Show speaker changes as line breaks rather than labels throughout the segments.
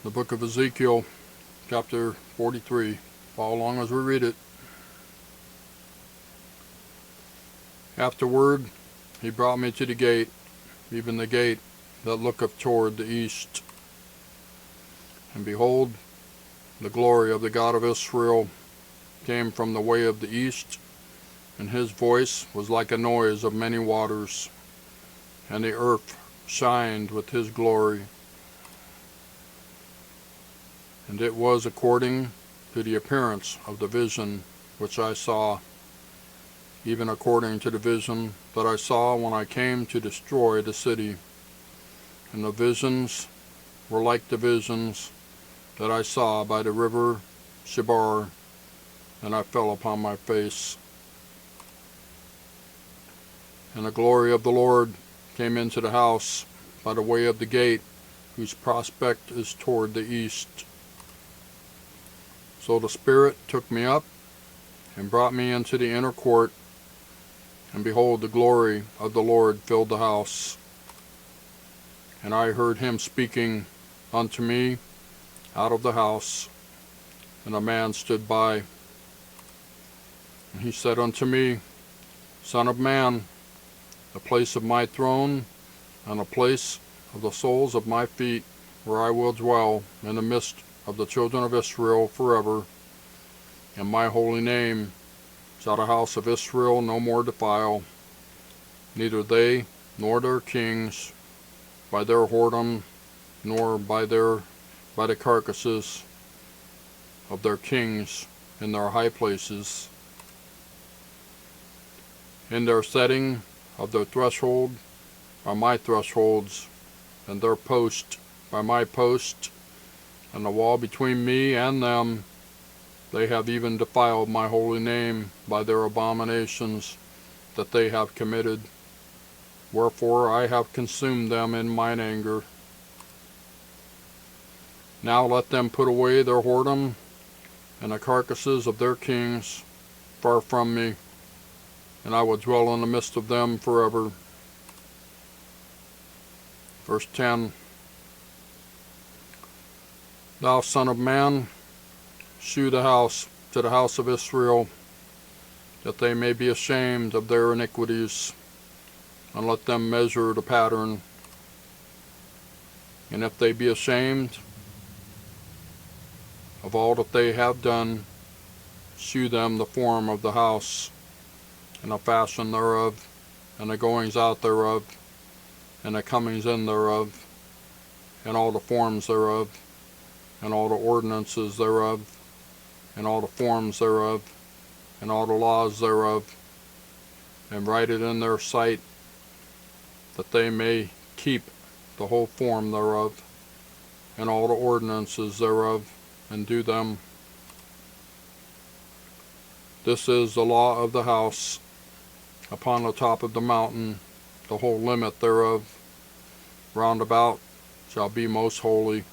The Book of Ezekiel Chapter 43. Follow along as we read it. Afterward he brought me to the gate, even the gate that looketh toward the east. And behold, the glory of the God of Israel came from the way of the east, and his voice was like a noise of many waters, and the earth shined with his glory. And it was according to the appearance of the vision which I saw, even according to the vision that I saw when I came to destroy the city. And the visions were like the visions that I saw by the river Chebar, and I fell upon my face. And the glory of the Lord came into the house by the way of the gate, whose prospect is toward the east. So the Spirit took me up and brought me into the inner court, and behold, the glory of the Lord filled the house. And I heard him speaking unto me out of the house, and a man stood by. And he said unto me, Son of man, the place of my throne, and the place of the soles of my feet, where I will dwell in the midst of the children of Israel forever, and my holy name shall the house of Israel no more defile, neither they nor their kings, by their whoredom, nor by the carcasses of their kings in their high places. In their setting of their threshold are my thresholds, and their post by my post, and the wall between me and them. They have even defiled my holy name by their abominations that they have committed. Wherefore I have consumed them in mine anger. Now let them put away their whoredom and the carcasses of their kings far from me, and I will dwell in the midst of them forever. Verse 10. Thou son of man, shew the house to the house of Israel, that they may be ashamed of their iniquities, and let them measure the pattern. And if they be ashamed of all that they have done, shew them the form of the house, and the fashion thereof, and the goings out thereof, and the comings in thereof, and all the forms thereof, and all the ordinances thereof, and all the forms thereof, and all the laws thereof, and write it in their sight, that they may keep the whole form thereof, and all the ordinances thereof, and do them. This is the law of the house upon the top of the mountain, the whole limit thereof round about shall be most holy.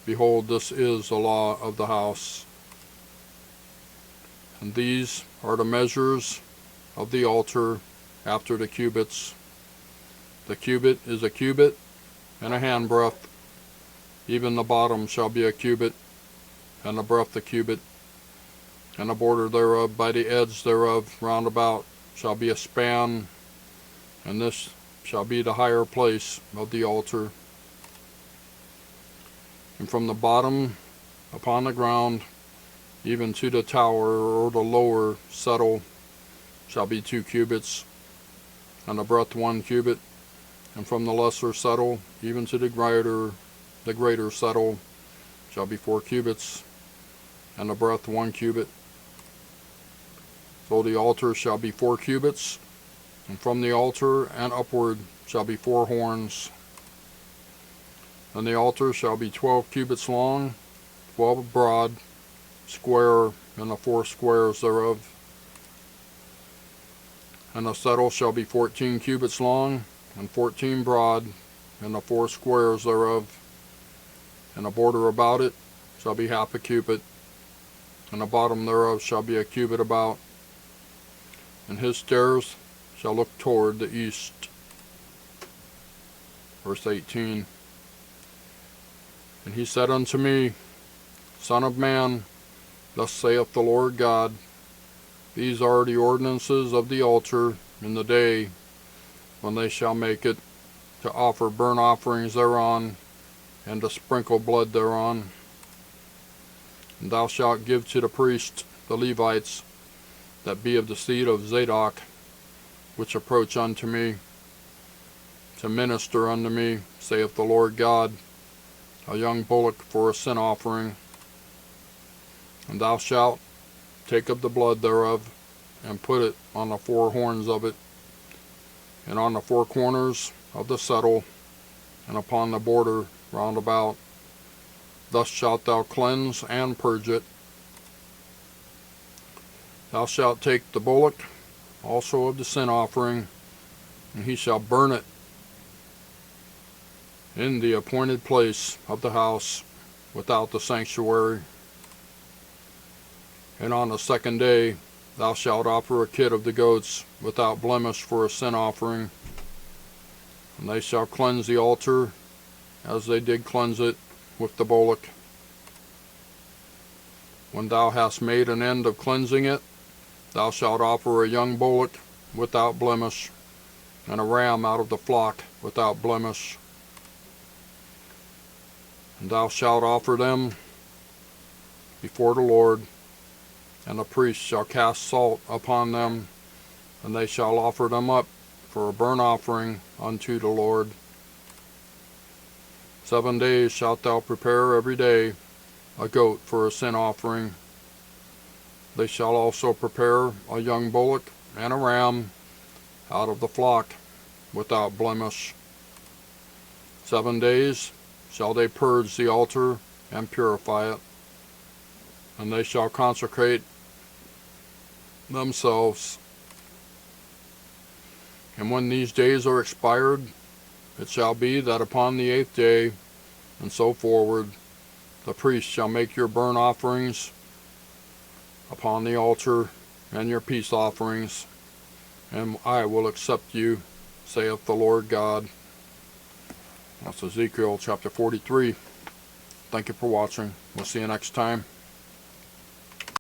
Behold, this is the law of the house. And these are the measures of the altar after the cubits. The cubit is a cubit and a handbreadth. Even the bottom shall be a cubit, and the breadth a cubit, and the border thereof by the edge thereof round about shall be a span, and this shall be the higher place of the altar. And from the bottom upon the ground, even to the tower or the lower settle, shall be 2 cubits, and the breadth 1 cubit. And from the lesser settle even to the greater settle shall be 4 cubits, and the breadth 1 cubit. So the altar shall be 4 cubits, and from the altar and upward shall be 4 horns. And the altar shall be 12 cubits long, 12 broad, square in the 4 squares thereof. And the settle shall be 14 cubits long, and 14 broad in the 4 squares thereof. And the border about it shall be half a cubit, and the bottom thereof shall be a cubit about. And his stairs shall look toward the east. Verse 18. And he said unto me, Son of man, thus saith the Lord God, these are the ordinances of the altar in the day when they shall make it, to offer burnt offerings thereon, and to sprinkle blood thereon. And thou shalt give to the priests, the Levites, that be of the seed of Zadok, which approach unto me, to minister unto me, saith the Lord God, a young bullock for a sin offering. And thou shalt take of the blood thereof, and put it on the four horns of it, and on the four corners of the settle, and upon the border round about. Thus shalt thou cleanse and purge it. Thou shalt take the bullock also of the sin offering, and he shall burn it in the appointed place of the house without the sanctuary. And on the second day thou shalt offer a kid of the goats without blemish for a sin offering. And they shall cleanse the altar as they did cleanse it with the bullock. When thou hast made an end of cleansing it, thou shalt offer a young bullock without blemish, and a ram out of the flock without blemish. And thou shalt offer them before the Lord, and the priest shall cast salt upon them, and they shall offer them up for a burnt offering unto the Lord. 7 days shalt thou prepare every day a goat for a sin offering. They shall also prepare a young bullock and a ram out of the flock without blemish. 7 days shall they purge the altar and purify it, and they shall consecrate themselves. And when these days are expired, it shall be that upon the 8th day, and so forward, the priest shall make your burnt offerings upon the altar, and your peace offerings, and I will accept you, saith the Lord God. That's Ezekiel chapter 43. Thank you for watching. We'll see you next time.